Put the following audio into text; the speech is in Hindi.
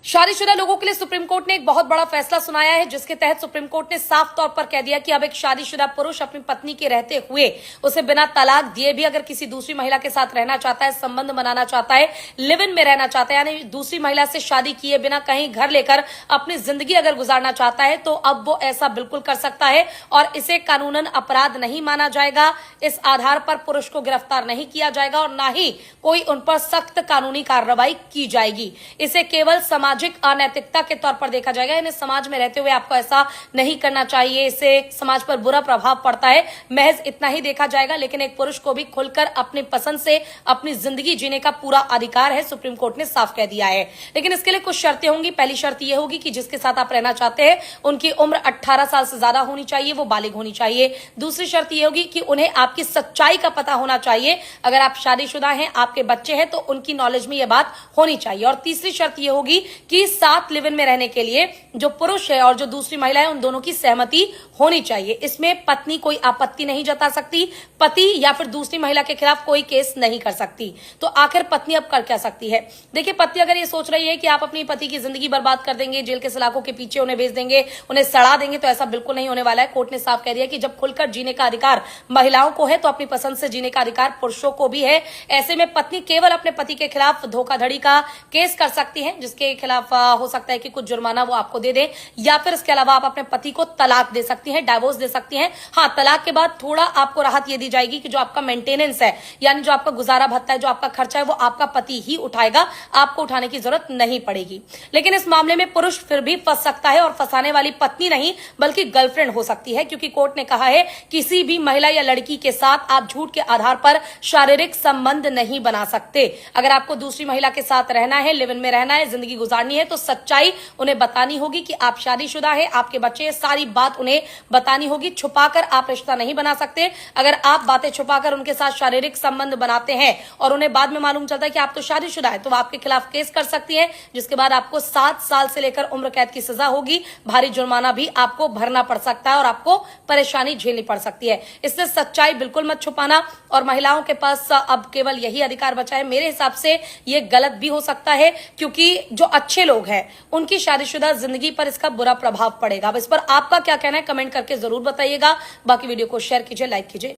शादीशुदा लोगों के लिए सुप्रीम कोर्ट ने एक बहुत बड़ा फैसला सुनाया है, जिसके तहत सुप्रीम कोर्ट ने साफ तौर पर कह दिया कि अब एक शादीशुदा पुरुष अपनी पत्नी के रहते हुए उसे बिना तलाक दिए भी अगर किसी दूसरी महिला के साथ रहना चाहता है, संबंध बनाना चाहता है, लिव इन में रहना चाहता है, यानी दूसरी महिला से शादी किए बिना कहीं घर लेकर अपनी जिंदगी अगर गुजारना चाहता है, तो अब वो ऐसा बिल्कुल कर सकता है और इसे कानूनन अपराध नहीं माना जाएगा। इस आधार पर पुरुष को गिरफ्तार नहीं किया जाएगा और न ही कोई उन पर सख्त कानूनी कार्रवाई की जाएगी। इसे केवल सामाजिक अनैतिकता के तौर पर देखा जाएगा। यानी समाज में रहते हुए आपको ऐसा नहीं करना चाहिए, इससे समाज पर बुरा प्रभाव पड़ता है, महज इतना ही देखा जाएगा। लेकिन एक पुरुष को भी खुलकर अपनी पसंद से अपनी जिंदगी जीने का पूरा अधिकार है, सुप्रीम कोर्ट ने साफ कह दिया है। लेकिन इसके लिए कुछ शर्तें होंगी। पहली शर्त यह होगी कि जिसके साथ आप रहना चाहते हैं उनकी उम्र 18 साल से ज्यादा होनी चाहिए, वो बालिग होनी चाहिए। दूसरी शर्त यह होगी कि उन्हें आपकी सच्चाई का पता होना चाहिए। अगर आप शादीशुदा हैं, आपके बच्चे हैं, तो उनकी नॉलेज में यह बात होनी चाहिए। और तीसरी शर्त यह होगी कि साथ लिव इन में रहने के लिए जो पुरुष है और जो दूसरी महिला है, उन दोनों की सहमति होनी चाहिए। इसमें पत्नी कोई आपत्ति नहीं जता सकती, पति या फिर दूसरी महिला के खिलाफ कोई केस नहीं कर सकती। तो आखिर पत्नी अब कर क्या सकती है? देखिए, पत्नी अगर ये सोच रही है कि आप अपनी पति की जिंदगी बर्बाद कर देंगे, जेल के सलाखों के पीछे उन्हें भेज देंगे, उन्हें सड़ा देंगे, तो ऐसा बिल्कुल नहीं होने वाला है। कोर्ट ने साफ कह दिया कि जब खुलकर जीने का अधिकार महिलाओं को है, तो अपनी पसंद से जीने का अधिकार पुरुषों को भी है। ऐसे में पत्नी केवल अपने पति के खिलाफ धोखाधड़ी का केस कर सकती है, जिसके खिलाफ हो सकता है कि कुछ जुर्माना वो आपको दे दे, या फिर इसके अलावा आप अपने पति को तलाक दे सकती हैं, डाइवोर्स दे सकती हैं। हाँ, तलाक के बाद थोड़ा आपको राहत ये दी जाएगी कि जो आपका मेंटेनेंस है, यानी जो आपका गुजारा भत्ता है, जो आपका खर्चा है, वो आपका पति ही उठाएगा, आपको उठाने की जरूरत नहीं पड़ेगी। लेकिन इस मामले में पुरुष फिर भी फंस सकता है, और फंसाने वाली पत्नी नहीं बल्कि गर्लफ्रेंड हो सकती है, क्योंकि कोर्ट ने कहा है किसी भी महिला या लड़की के साथ आप झूठ के आधार पर शारीरिक संबंध नहीं बना सकते। अगर आपको दूसरी महिला के साथ रहना है, लिव इन में रहना है, जिंदगी गुजारनी है, तो सच्चाई उन्हें बतानी होगी कि आप शादीशुदा है, आपके बच्चे हैं, सारी बात उन्हें बतानी होगी। छुपाकर आप रिश्ता नहीं बना सकते। अगर आप बातें छुपाकर उनके साथ शारीरिक संबंध बनाते हैं और उन्हें बाद में मालूम चलता है कि आप तो शादीशुदा है, तो आपके खिलाफ केस कर सकती है, जिसके बाद आपको 7 साल से लेकर उम्र कैद की सजा होगी। भारी जुर्माना भी आपको भरना पड़ सकता है और आपको परेशानी झेलनी पड़ सकती है। इससे सच्चाई बिल्कुल मत छुपाना। और महिलाओं के पास अब केवल यही अधिकार बचा है। मेरे हिसाब से ये गलत भी हो सकता है, क्योंकि जो अच्छे लोग हैं उनकी शादीशुदा जिंदगी पर इसका बुरा प्रभाव पड़ेगा। अब इस पर आपका क्या कहना है, कमेंट करके जरूर बताइएगा। बाकी वीडियो को शेयर कीजिए, लाइक कीजिए।